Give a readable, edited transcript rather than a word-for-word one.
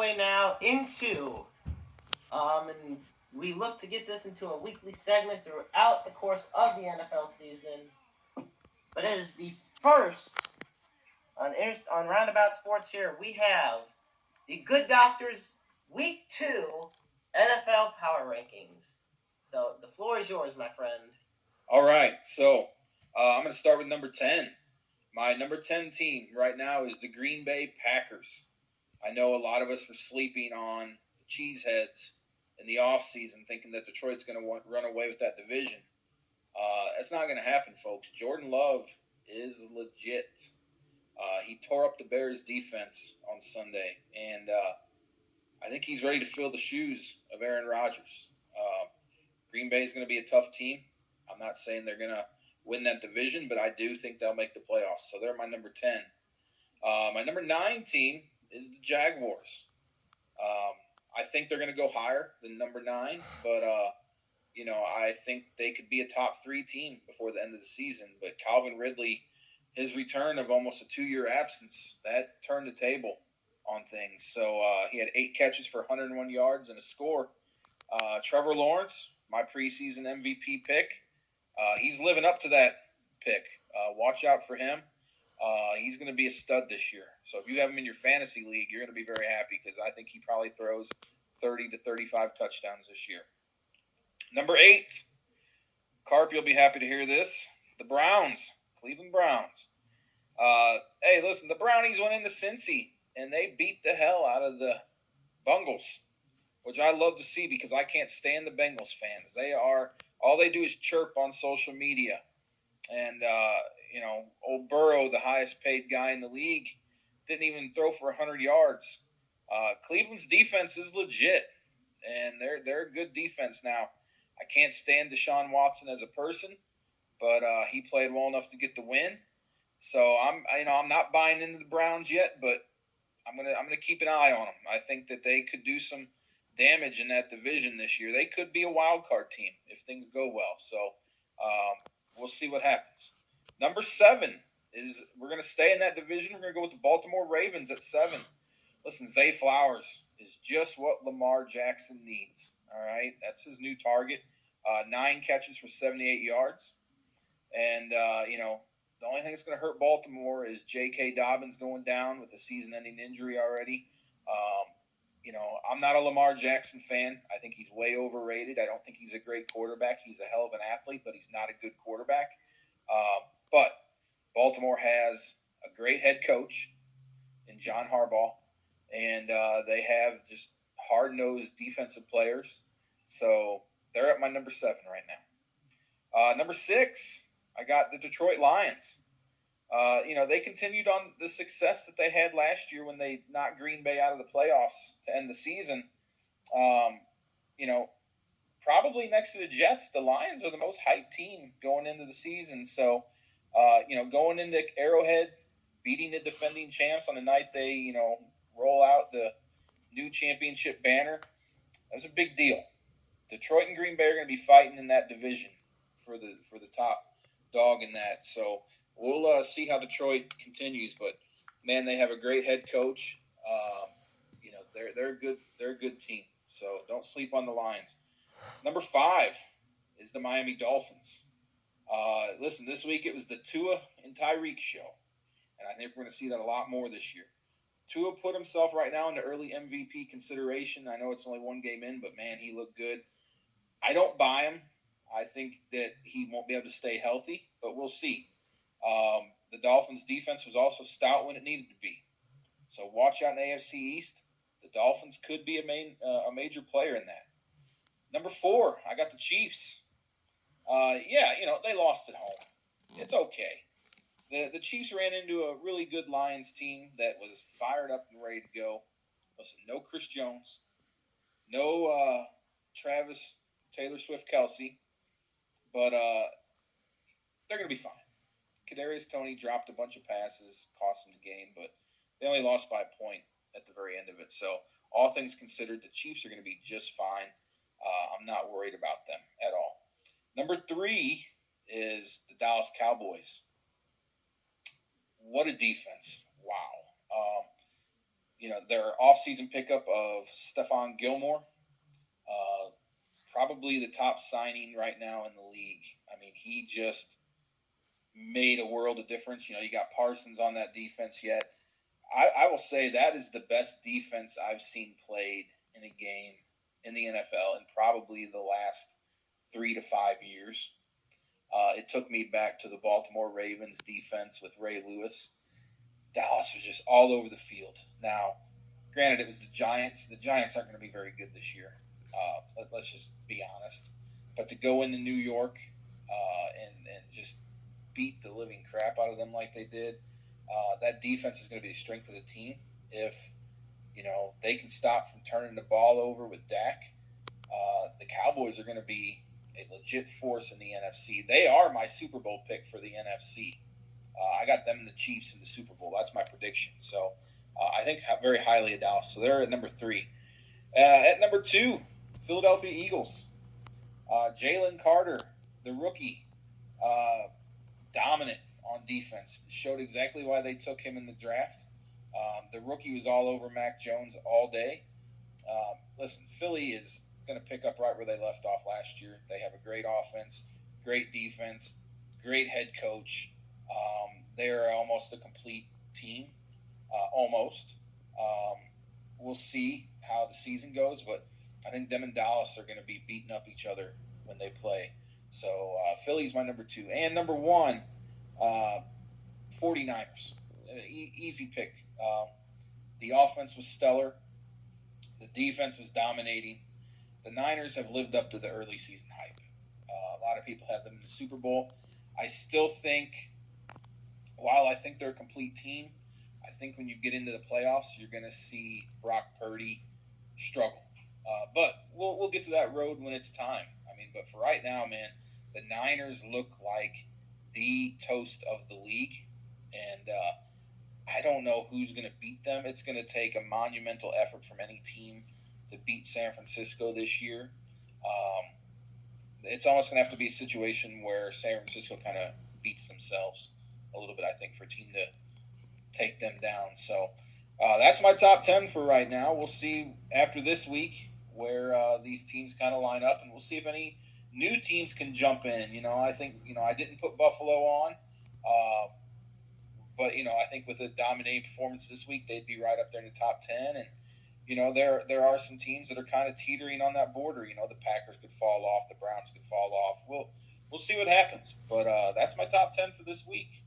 segue now into, and we look to get this into a weekly segment throughout the course of the NFL season. But it is the first on Roundabout Sports here. We have the Good Doctors Week 2 NFL Power Rankings. So the floor is yours, my friend. All right, so I'm going to start with number 10. My number 10 team right now is the Green Bay Packers. I know a lot of us were sleeping on the Cheeseheads in the offseason, thinking that Detroit's going to run away with that division. That's not going to happen, folks. Jordan Love is legit. He tore up the Bears' defense on Sunday, and I think he's ready to fill the shoes of Aaron Rodgers. Green Bay is going to be a tough team. I'm not saying they're going to win that division, but I do think they'll make the playoffs. So they're my number 10. My number 9 team is the Jaguars. I think they're going to go higher than number 9, but I think they could be a top 3 team before the end of the season. But Calvin Ridley, his return of almost a 2-year absence, that turned the table on things. So he had 8 catches for 101 yards and a score. Trevor Lawrence, my preseason MVP pick, he's living up to that pick. Watch out for him. He's going to be a stud this year. So if you have him in your fantasy league, you're going to be very happy because I think he probably throws 30 to 35 touchdowns this year. Number 8, Carp, you'll be happy to hear this. The Browns, Cleveland Browns. Hey, listen, the Brownies went into Cincy, and they beat the hell out of the Bungles, which I love to see because I can't stand the Bengals fans. All they do is chirp on social media. And, old Burrow, the highest paid guy in the league, didn't even throw for 100 yards. Cleveland's defense is legit, and they're a good defense now. I can't stand Deshaun Watson as a person, but he played well enough to get the win. So I'm not buying into the Browns yet, but I'm gonna keep an eye on them. I think that they could do some damage in that division this year. They could be a wild card team if things go well. So we'll see what happens. Number 7 is we're going to stay in that division. We're going to go with the Baltimore Ravens at 7. Listen, Zay Flowers is just what Lamar Jackson needs. All right, that's his new target. 9 catches for 78 yards. And, the only thing that's going to hurt Baltimore is J.K. Dobbins going down with a season-ending injury already. I'm not a Lamar Jackson fan. I think he's way overrated. I don't think he's a great quarterback. He's a hell of an athlete, but he's not a good quarterback. But Baltimore has a great head coach in John Harbaugh, and they have just hard-nosed defensive players. So they're at my number 7 right now. Number 6, I got the Detroit Lions. They continued on the success that they had last year when they knocked Green Bay out of the playoffs to end the season. Probably next to the Jets, the Lions are the most hyped team going into the season. So, going into Arrowhead, beating the defending champs on the night they, roll out the new championship banner, that was a big deal. Detroit and Green Bay are going to be fighting in that division for the top dog in that. So we'll see how Detroit continues, but man, they have a great head coach. They're good. They're a good team. So don't sleep on the Lions. Number 5 is the Miami Dolphins. Listen, this week it was the Tua and Tyreek show, and I think we're going to see that a lot more this year. Tua put himself right now into early MVP consideration. I know it's only 1 game in, but man, he looked good. I don't buy him. I think that he won't be able to stay healthy, but we'll see. The Dolphins' defense was also stout when it needed to be. So watch out in the AFC East. The Dolphins could be a major player in that. Number 4, I got the Chiefs. They lost at home. It's okay. The Chiefs ran into a really good Lions team that was fired up and ready to go. Listen, no Chris Jones, no Travis Taylor Swift Kelsey, but they're going to be fine. Kadarius Toney dropped a bunch of passes, cost them the game, but they only lost by a point at the very end of it. So all things considered, the Chiefs are going to be just fine. I'm not worried about them at all. Number 3 is the Dallas Cowboys. What a defense. Wow. their offseason pickup of Stephon Gilmore, uh, probably the top signing right now in the league. I mean, he just made a world of difference. You got Parsons on that defense yet. I will say that is the best defense I've seen played in a game in the NFL in probably the last 3 to 5 years. It took me back to the Baltimore Ravens defense with Ray Lewis. Dallas was just all over the field. Now, granted, it was the Giants. The Giants aren't going to be very good this year. Let's just be honest. But to go into New York and just beat the living crap out of them like they did, that defense is going to be the strength of the team. If they can stop from turning the ball over with Dak, the Cowboys are going to be a legit force in the NFC. They are my Super Bowl pick for the NFC. I got them and the Chiefs in the Super Bowl. That's my prediction. So I think very highly of Dallas. So they're at number 3. At number 2, Philadelphia Eagles. Jalen Carter, the rookie, dominant on defense. Showed exactly why they took him in the draft. The rookie was all over Mac Jones all day. Listen, Philly is going to pick up right where they left off last year. They have a great offense, great defense, great head coach. They're almost a complete team, almost. We'll see how the season goes, but I think them and Dallas are going to be beating up each other when they play. So Philly's my number 2. And number 1, 49ers. Easy pick. The offense was stellar. The defense was dominating. The Niners have lived up to the early season hype. A lot of people have them in the Super Bowl. I still think, while I think they're a complete team, I think when you get into the playoffs, you're going to see Brock Purdy struggle. But we'll get to that road when it's time. I mean, but for right now, man, the Niners look like the toast of the league. And I don't know who's going to beat them. It's going to take a monumental effort from any team to beat San Francisco this year. It's almost going to have to be a situation where San Francisco kind of beats themselves a little bit, I think, for a team to take them down. So that's my top 10 for right now. We'll see after this week where these teams kind of line up, and we'll see if any new teams can jump in. I think, I didn't put Buffalo on, but, I think with a dominating performance this week, they'd be right up there in the top 10. And, there are some teams that are kind of teetering on that border. The Packers could fall off, the Browns could fall off. We'll see what happens. But that's my top 10 for this week.